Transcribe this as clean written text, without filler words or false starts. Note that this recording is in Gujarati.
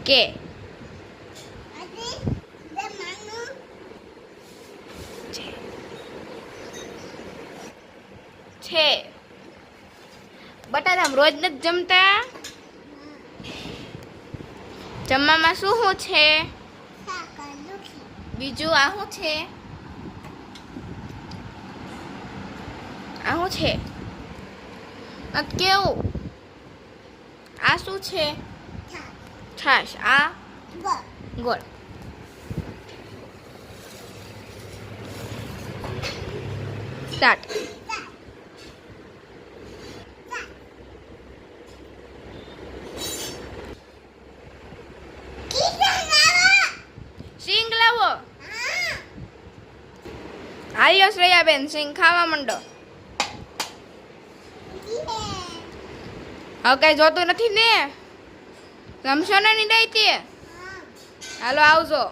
કે છે બટાટા આમ રોજ નથી જમતા જમવામાં શું શું છે બીજું આ શું છે આ શું છે કેવું આ શું છે છાશ આ ગોળ સ્ટાર્ટ સિંગ લાવો હાલ્યો શ્રેયાબેન સિંગ ખાવા માંડો હવે કઈ જોતું નથી ને રમશો ને ની દઈ હાલો આવજો